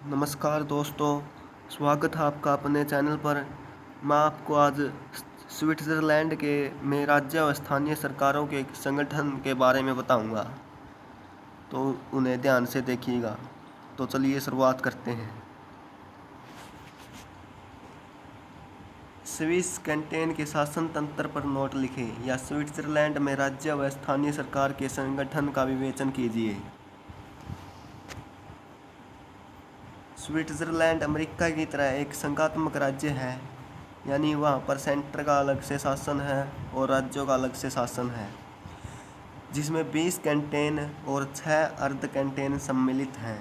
नमस्कार दोस्तों, स्वागत है आपका अपने चैनल पर। मैं आपको आज स्विट्ज़रलैंड के में राज्य और स्थानीय सरकारों के संगठन के बारे में बताऊंगा, तो उन्हें ध्यान से देखिएगा। तो चलिए शुरुआत करते हैं। स्विस कैंटन के शासन तंत्र पर नोट लिखें या स्विट्ज़रलैंड में राज्य व स्थानीय सरकार के संगठन का विवेचन कीजिए। स्विट्ज़रलैंड अमेरिका की तरह एक संघात्मक राज्य है, यानी वहाँ पर सेंटर का अलग से शासन है और राज्यों का अलग से शासन है, जिसमें 20 कैंटन और 6 अर्ध कैंटन सम्मिलित हैं।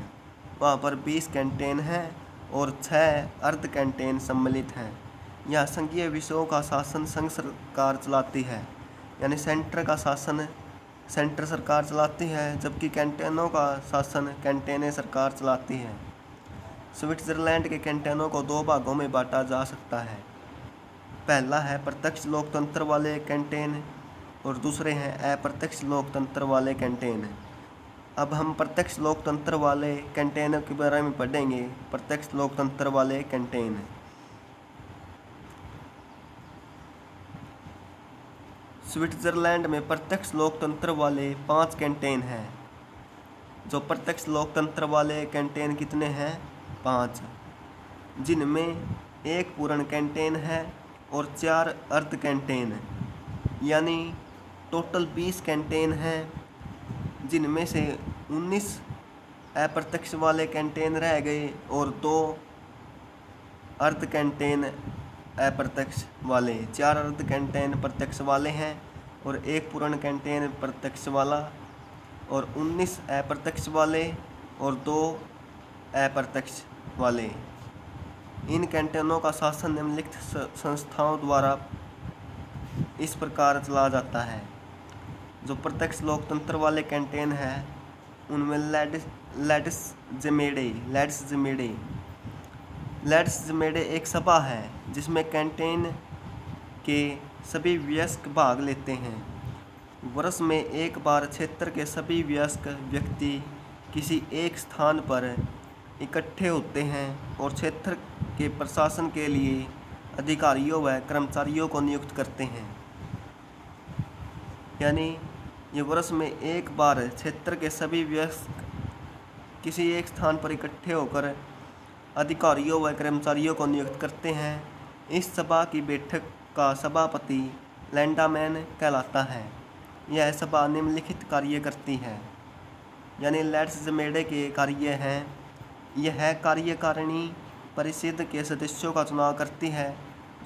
वहाँ पर 20 कैंटन हैं और 6 अर्ध कैंटन सम्मिलित हैं। यह संघीय विषयों का शासन संघ सरकार चलाती है, यानी सेंटर का शासन सेंटर सरकार चलाती है, जबकि कैंटनों का शासन कैंटने सरकार चलाती है। स्विट्ज़रलैंड के कैंटनों को 2 भागों में बांटा जा सकता है। पहला है प्रत्यक्ष लोकतंत्र वाले कैंटन और दूसरे हैं अप्रत्यक्ष लोकतंत्र वाले कैंटन। अब हम प्रत्यक्ष लोकतंत्र वाले कैंटन के बारे में पढ़ेंगे। प्रत्यक्ष लोकतंत्र वाले कैंटन। स्विट्ज़रलैंड में प्रत्यक्ष लोकतंत्र वाले 5 कैंटन हैं। जो प्रत्यक्ष लोकतंत्र वाले कैंटन कितने हैं? 5, जिनमें 1 पूर्ण कैंटन है और 4 अर्ध कैंटन, यानी टोटल 20 कैंटन हैं, जिनमें से 19 अप्रत्यक्ष वाले कैंटन रह गए और 2 अर्ध कैंटन अप्रत्यक्ष वाले। 4 अर्ध कैंटन प्रत्यक्ष वाले हैं और 1 पूर्ण कैंटन प्रत्यक्ष वाला, और 19 अप्रत्यक्ष वाले और 2 अप्रत्यक्ष वाले। इन कैंटनों का शासन निम्नलिखित संस्थाओं द्वारा इस प्रकार चला जाता है। जो प्रत्यक्ष लोकतंत्र वाले कैंटन हैं, उनमें लैड्सजमेडे एक सभा है जिसमें कैंटन के सभी वयस्क भाग लेते हैं। वर्ष में एक बार क्षेत्र के सभी वयस्क व्यक्ति किसी एक स्थान पर इकट्ठे होते हैं और क्षेत्र के प्रशासन के लिए अधिकारियों व कर्मचारियों को नियुक्त करते हैं। यानी ये वर्ष में एक बार क्षेत्र के सभी वयस्क किसी एक स्थान पर इकट्ठे होकर अधिकारियों व कर्मचारियों को नियुक्त करते हैं। इस सभा की बैठक का सभापति लैंडामैन कहलाता है। यह सभा निम्नलिखित कार्य करती है, यानी लैड्सजमेडे के कार्य हैं। यह कार्यकारिणी परिषद के सदस्यों का चुनाव करती है।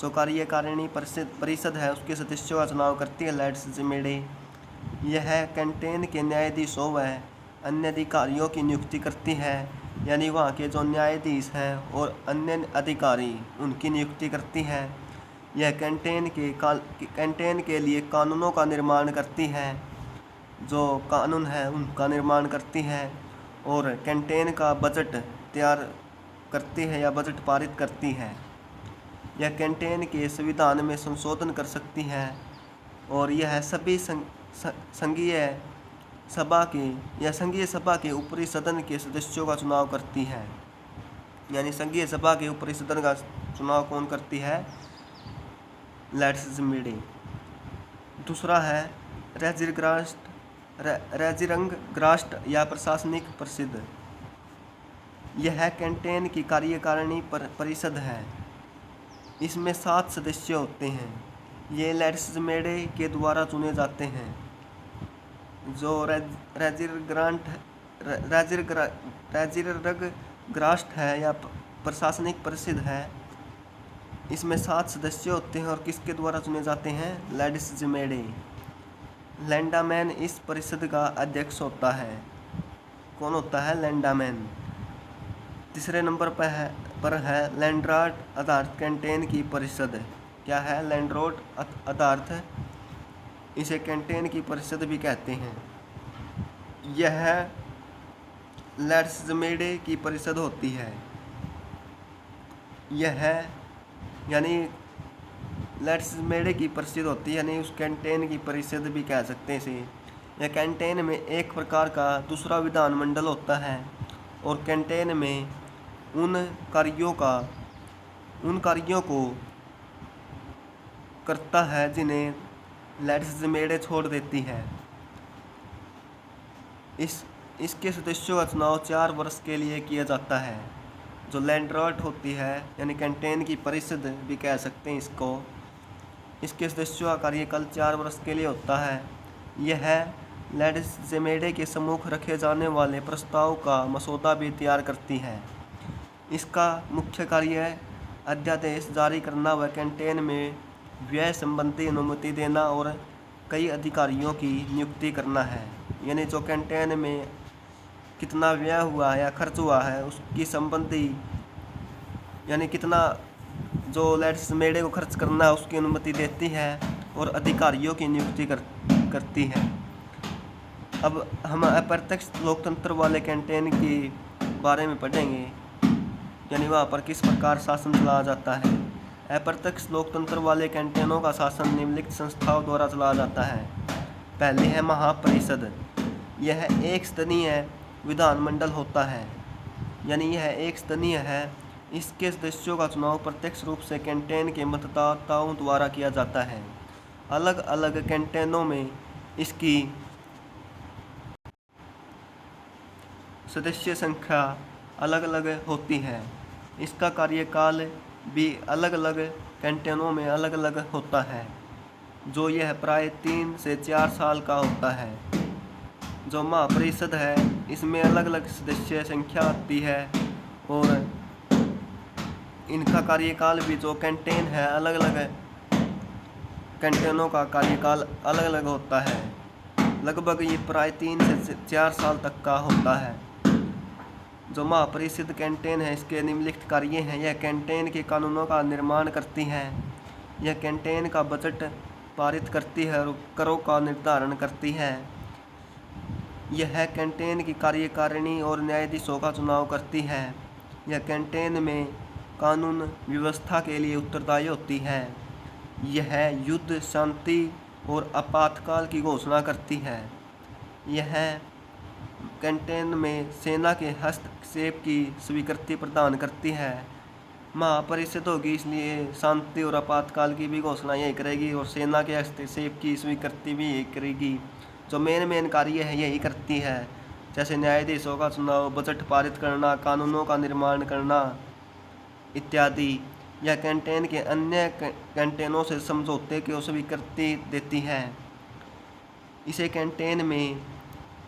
जो कार्यकारिणी परिषद है उसके सदस्यों का चुनाव करती है लैड्सजमेडे। यह कैंटन के न्यायाधीशों व अन्य अधिकारियों की नियुक्ति करती है, यानी वहाँ के जो न्यायाधीश हैं और अन्य अधिकारी उनकी नियुक्ति करती है। यह कैंटन के लिए कानूनों का निर्माण करती है, जो कानून है उनका निर्माण करती है, और कैंटन का बजट तैयार करती है या बजट पारित करती है। यह कैंटन के संविधान में संशोधन कर सकती है, और यह सभी संघीय सभा के ऊपरी सदन के सदस्यों का चुनाव करती है। यानी संघीय सभा के ऊपरी सदन का चुनाव कौन करती है? लैड्सजमेडे। दूसरा है रेजिरंगग्रास्ट या प्रशासनिक परिषद। यह कैंटन की कार्यकारिणी परिषद है। इसमें 7 सदस्य होते हैं। ये लैड्सजमेडे के द्वारा चुने जाते हैं। जो रेजिरंगग्रास्ट है या प्रशासनिक परिषद है, इसमें 7 सदस्य होते हैं और किसके द्वारा चुने जाते हैं? लैड्सजमेडे। लैंडामैन इस परिषद का अध्यक्ष होता है। कौन होता है? लैंडामैन। तीसरे नंबर पर है लैंडराट आधारित कैंटन की परिषद। क्या है? लैंडरोट आधारित, इसे कैंटन की परिषद भी कहते हैं। यह लैड्सजमेडे की परिषद होती है। यह यानी लैड्सजमेडे की परिषद होती है, यानी उस कैंटन की परिषद भी कह सकते हैं इसे। यह कैंटन में एक प्रकार का दूसरा विधानमंडल होता है, और कैंटन में उन कार्यों को करता है जिन्हें लेजिस्लेचर छोड़ देती है। इसके सदस्यों का चुनाव 4 वर्ष के लिए किया जाता है। जो लैंडलॉर्ड होती है यानी कैंटेन की परिषद भी कह सकते हैं इसको, इसके सदस्यों का कार्यकाल 4 वर्ष के लिए होता है। यह लेजिस्लेचर के सम्मुख रखे जाने वाले प्रस्ताव का मसौदा भी तैयार करती है। इसका मुख्य कार्य अध्यादेश जारी करना व कैंटेन में व्यय संबंधी अनुमति देना और कई अधिकारियों की नियुक्ति करना है। यानी जो कैंटेन में कितना व्यय हुआ है या खर्च हुआ है उसकी संबंधी, यानी कितना जो लेजिस्लेचर को खर्च करना है उसकी अनुमति देती है और अधिकारियों की नियुक्ति करती है। अब हम अप्रत्यक्ष लोकतंत्र वाले कैंटेन के बारे में पढ़ेंगे, यानी वहाँ पर किस प्रकार शासन चलाया जाता है। अप्रत्यक्ष लोकतंत्र वाले कैंटेनों का शासन निम्नलिखित संस्थाओं द्वारा चलाया जाता है। पहले है महापरिषद। यह एक स्तरीय विधानमंडल होता है, यानी यह एक स्तरीय है। इसके सदस्यों का चुनाव प्रत्यक्ष रूप से कैंटेन के मतदाताओं द्वारा किया जाता है। अलग अलग कैंटेनों में इसकी सदस्य संख्या अलग अलग होती है। इसका कार्यकाल भी अलग अलग कैंटेनों में अलग अलग होता है, जो यह प्राय 3 से 4 साल का होता है। जो महापरिषद है इसमें अलग अलग सदस्य संख्या आती है और इनका कार्यकाल भी, जो कैंटेन है अलग अलग कैंटेनों का कार्यकाल अलग अलग होता है। लगभग ये प्राय 3 से 4 साल तक का होता है। जो महापरिषद कैंटेन है इसके निम्नलिखित कार्य हैं। यह कैंटेन के कानूनों का निर्माण करती है। यह कैंटेन का बजट पारित करती है और करों का निर्धारण करती है। यह कैंटेन की कार्यकारिणी और न्यायाधीशों का चुनाव करती है। यह कैंटेन में कानून व्यवस्था के लिए उत्तरदायी होती है। यह युद्ध, शांति और आपातकाल की घोषणा करती है। यह कैंटेन में सेना के हस्तक्षेप की स्वीकृति प्रदान करती है। महापरिषद होगी इसलिए शांति और आपातकाल की भी घोषणा यही करेगी और सेना के हस्तक्षेप की स्वीकृति भी यही करेगी। जो मेन कार्य है यही करती है, जैसे न्यायाधीशों का चुनाव, बजट पारित करना, कानूनों का निर्माण करना इत्यादि। यह कैंटेन के अन्य कैंटेनों से समझौते की स्वीकृति देती है। इसे कैंटेन में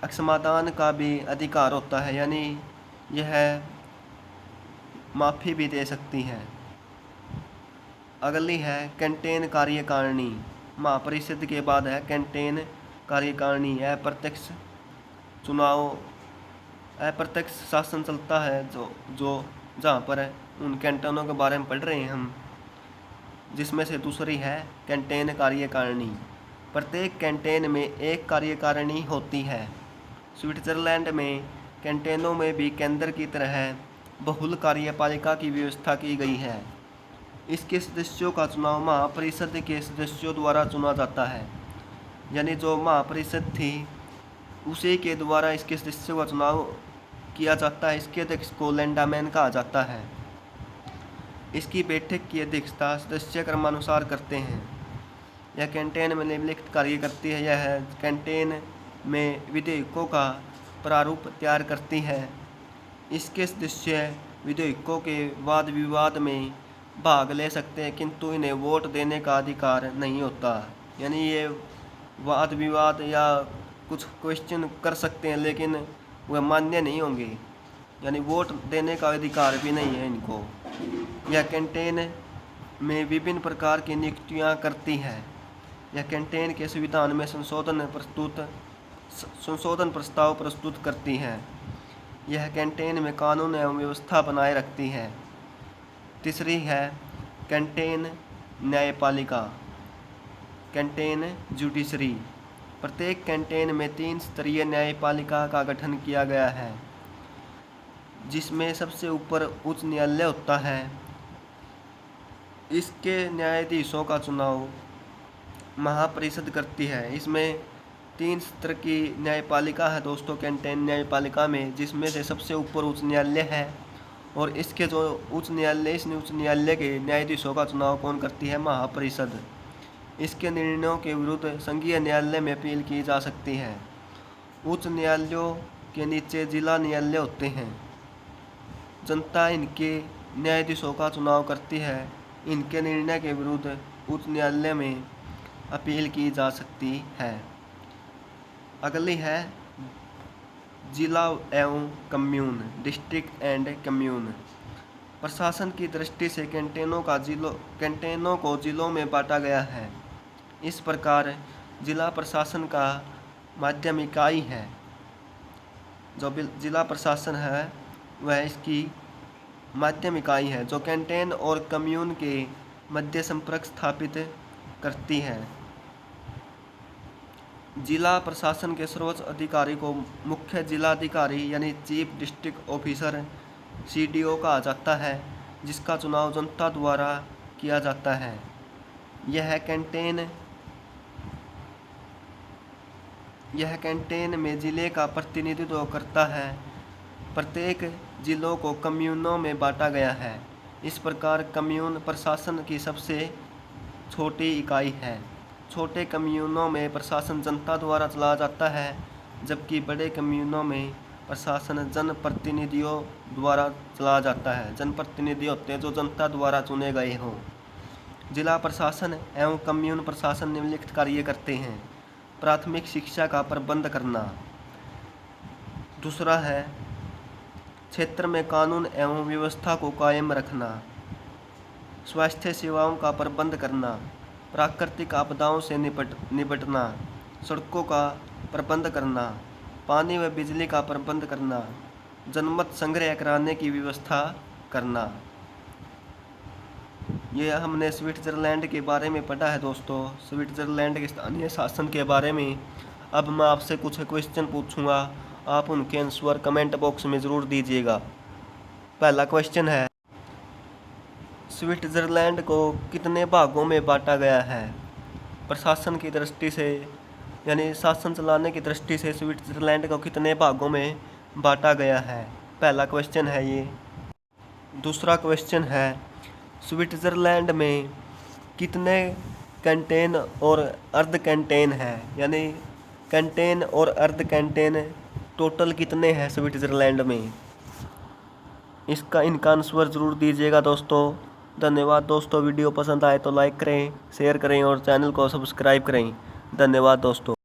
अक्षमादान का भी अधिकार होता है, यानी यह माफ़ी भी दे सकती है। अगली है कैंटेन कार्यकारिणी। महापरिषद के बाद है कैंटेन कार्यकारिणी। अप्रत्यक्ष चुनाव, अप्रत्यक्ष शासन चलता है जो जहाँ पर उन कैंटेनों के बारे में पढ़ रहे हैं हम, जिसमें से दूसरी है कैंटेन कार्यकारिणी। प्रत्येक कैंटेन में एक कार्यकारिणी होती है। स्विट्जरलैंड में कैंटेनों में भी केंद्र की तरह बहुल कार्यपालिका की व्यवस्था की गई है। इसके सदस्यों का चुनाव महापरिषद के सदस्यों द्वारा चुना जाता है, यानी जो महापरिषद थी उसी के द्वारा इसके सदस्यों का चुनाव किया जाता है। इसके अध्यक्ष को लैंडामैन कहा जाता है। इसकी बैठक की अध्यक्षता सदस्य क्रमानुसार करते हैं। यह कैंटेन में निम्नलिखित कार्य करती है। यह कैंटेन में विधेयकों का प्रारूप तैयार करती है। इसके सदस्य विधेयकों के वाद विवाद में भाग ले सकते हैं, किंतु इन्हें वोट देने का अधिकार नहीं होता। यानी ये वाद विवाद या कुछ क्वेश्चन कर सकते हैं लेकिन वह मान्य नहीं होंगे, यानी वोट देने का अधिकार भी नहीं है इनको। यह कैंटेन में विभिन्न प्रकार की नियुक्तियाँ करती है। यह कैंटेन के संविधान में संशोधन प्रस्ताव प्रस्तुत करती है। यह कैंटेन में कानून एवं व्यवस्था बनाए रखती है। तीसरी है कैंटेन न्यायपालिका, कैंटेन जुडिशरी। प्रत्येक कैंटेन में 3 स्तरीय न्यायपालिका का गठन किया गया है, जिसमें सबसे ऊपर उच्च न्यायालय होता है। इसके न्यायाधीशों का चुनाव महापरिषद करती है। इसमें 3 स्तर की न्यायपालिका है दोस्तों कैंटेन न्यायपालिका में, जिसमें से सबसे ऊपर उच्च न्यायालय है और इसके जो उच्च न्यायालय के न्यायाधीशों का चुनाव कौन करती है? महापरिषद। इसके निर्णयों के विरुद्ध संघीय न्यायालय में अपील की जा सकती है। उच्च न्यायालयों के नीचे जिला न्यायालय होते हैं। जनता इनके न्यायाधीशों का चुनाव करती है। इनके निर्णय के विरुद्ध उच्च न्यायालय में अपील की जा सकती है। अगली है जिला एवं कम्यून, डिस्ट्रिक्ट एंड कम्यून। प्रशासन की दृष्टि से कैंटोनों को जिलों में बांटा गया है। इस प्रकार जिला प्रशासन का माध्यम इकाई है। जो जिला प्रशासन है वह इसकी माध्यम इकाई है जो कैंटोन और कम्यून के मध्य संपर्क स्थापित करती है। जिला प्रशासन के सर्वोच्च अधिकारी को मुख्य जिलाधिकारी यानी चीफ डिस्ट्रिक्ट ऑफिसर CDO कहा जाता है, जिसका चुनाव जनता द्वारा किया जाता है। यह कैंटोन में जिले का प्रतिनिधित्व करता है। प्रत्येक जिलों को कम्यूनों में बांटा गया है। इस प्रकार कम्यून प्रशासन की सबसे छोटी इकाई है। छोटे कम्यूनों में प्रशासन जनता द्वारा चलाया जाता है, जबकि बड़े कम्यूनों में प्रशासन जनप्रतिनिधियों द्वारा चलाया जाता है। जनप्रतिनिधि होते हैं जो जनता द्वारा चुने गए हों। जिला प्रशासन एवं कम्यून प्रशासन निम्नलिखित कार्य करते हैं। प्राथमिक शिक्षा का प्रबंध करना। दूसरा है क्षेत्र में कानून एवं व्यवस्था को कायम रखना। स्वास्थ्य सेवाओं का प्रबंध करना। प्राकृतिक आपदाओं से निपटना। सड़कों का प्रबंध करना। पानी व बिजली का प्रबंध करना। जनमत संग्रह कराने की व्यवस्था करना। ये हमने स्विट्ज़रलैंड के बारे में पढ़ा है दोस्तों, स्विट्ज़रलैंड के स्थानीय शासन के बारे में। अब मैं आपसे कुछ क्वेश्चन पूछूंगा, आप उनके आंसर कमेंट बॉक्स में ज़रूर दीजिएगा। पहला क्वेश्चन है, स्विट्ज़रलैंड को कितने भागों में बांटा गया है? प्रशासन की दृष्टि से यानी शासन चलाने की दृष्टि से स्विट्ज़रलैंड को कितने भागों में बांटा गया है? पहला क्वेश्चन है ये। दूसरा क्वेश्चन है, स्विट्ज़रलैंड में कितने कैंटोन और अर्ध कैंटोन है? यानी कैंटोन और अर्ध कैंटोन टोटल कितने हैं स्विट्ज़रलैंड में? इनका आंसर ज़रूर दीजिएगा दोस्तों। धन्यवाद दोस्तों। वीडियो पसंद आए तो लाइक करें, शेयर करें और चैनल को सब्सक्राइब करें। धन्यवाद दोस्तों।